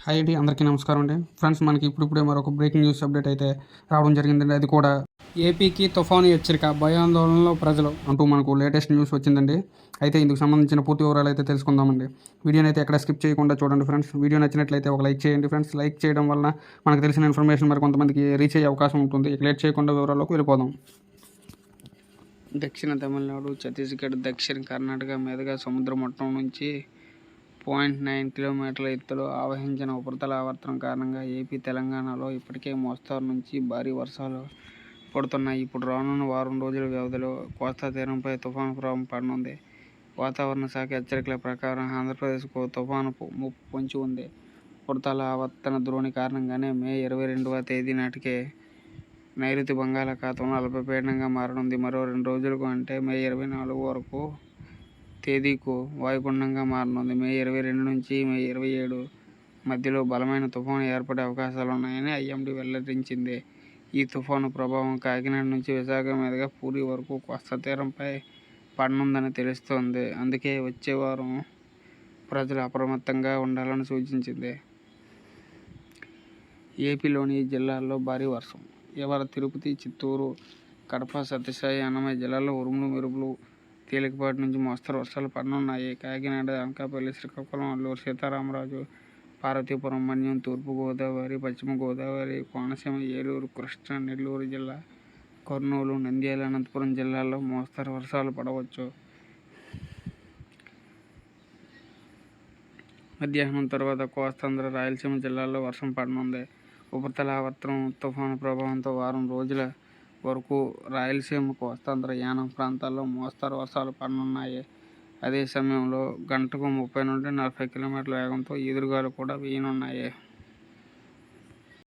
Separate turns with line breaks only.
Hi అండి, అందరికీ నమస్కారం అండి. ఫ్రెండ్స్, మనకి ఇప్పుడిప్పుడే మరొక బ్రేకింగ్ న్యూస్ అప్డేట్ అయితే రావడం జరిగిందండి. అది కూడా ఏపీకి తుఫాను హెచ్చరిక, భయాందోళనలో ప్రజలు అంటూ మనకు లేటెస్ట్ న్యూస్ వచ్చిందండి. అయితే ఇందుకు సంబంధించిన పూర్తి వివరాలు అయితే తెలుసుకుందామండి. వీడియోని అయితే ఎక్కడ స్కిప్ చేయకుండా చూడండి ఫ్రెండ్స్. వీడియో నచ్చినట్లయితే ఒక లైక్ చేయండి ఫ్రెండ్స్. లైక్ చేయడం వలన మనకు తెలిసిన ఇన్ఫర్మేషన్ మరి కొంతమందికి రీచ్ అయ్యే అవకాశం ఉంటుంది. ఇక లేట్ చేయకుండా వివరాల్లోకి వెళ్ళిపోదాం.
దక్షిణ తమిళనాడు, ఛత్తీస్గఢ్, దక్షిణ కర్ణాటక మీదుగా సముద్ర మట్టం నుంచి 0.9 కిలోమీటర్ల ఎత్తులో ఆవహించిన ఉపరితల ఆవర్తనం కారణంగా ఏపీ, తెలంగాణలో ఇప్పటికే మోస్తరు నుంచి భారీ వర్షాలు పడుతున్నాయి. ఇప్పుడు రానున్న వారం రోజుల వ్యవధిలో కోస్తా తీరంపై తుఫాను ప్రభావం పడనుంది. వాతావరణ శాఖ హెచ్చరికల ప్రకారం ఆంధ్రప్రదేశ్కు తుఫాను ముప్పు పొంచి ఉంది. ఉపరితల ఆవర్తన ద్రోణి కారణంగానే మే 22వ తేదీ నాటికే నైరుతి బంగాళాఖాతంలో అల్పపీడనంగా మారనుంది. మరో 2 రోజులకు అంటే మే 24 వరకు తేదీకు వాయుగుండంగా మారనుంది. మే 22 నుంచి మే 27 మధ్యలో బలమైన తుఫాను ఏర్పడే అవకాశాలున్నాయని ఐఎండీ వెల్లడించింది. ఈ తుఫాను ప్రభావం కాకినాడ నుంచి విశాఖ మీదుగా పూరీ వరకు కోస్తా తీరంపై పడనుందని తెలుస్తోంది. అందుకే వచ్చే వారం ప్రజలు అప్రమత్తంగా ఉండాలని సూచించింది. ఏపీలోని ఈ జిల్లాల్లో భారీ వర్షం. ఇవాళ తిరుపతి, చిత్తూరు, కడప, సత్యసాయి, అన్నమయ్య జిల్లాల్లో ఉరుములు, మెరుపులు, తేలికపాటి నుంచి మోస్తరు వర్షాలు పడనున్నాయి. కాకినాడ, అనకాపల్లి, శ్రీకాకుళం, అల్లూరు సీతారామరాజు, పార్వతీపురం, మన్యం, తూర్పు గోదావరి, పశ్చిమ గోదావరి, కోనసీమ, ఏలూరు, కృష్ణా, నెల్లూరు జిల్లా, కర్నూలు, నంద్యాల, అనంతపురం జిల్లాల్లో మోస్తరు వర్షాలు పడవచ్చు. మధ్యాహ్నం తర్వాత కోస్తాంధ్ర, రాయలసీమ జిల్లాల్లో వర్షం పడనుంది. ఉపరితల ఆవర్తనం తుఫాను ప్రభావంతో వారం రోజుల వరకు రాయలసీమ, కోస్తాంధ్ర, యానం ప్రాంతాల్లో మోస్తరు వర్షాలు పడనున్నాయి. అదే సమయంలో గంటకు 30 నుండి 40 కిలోమీటర్ల వేగంతో ఈదురుగాలు కూడా వీయనున్నాయి.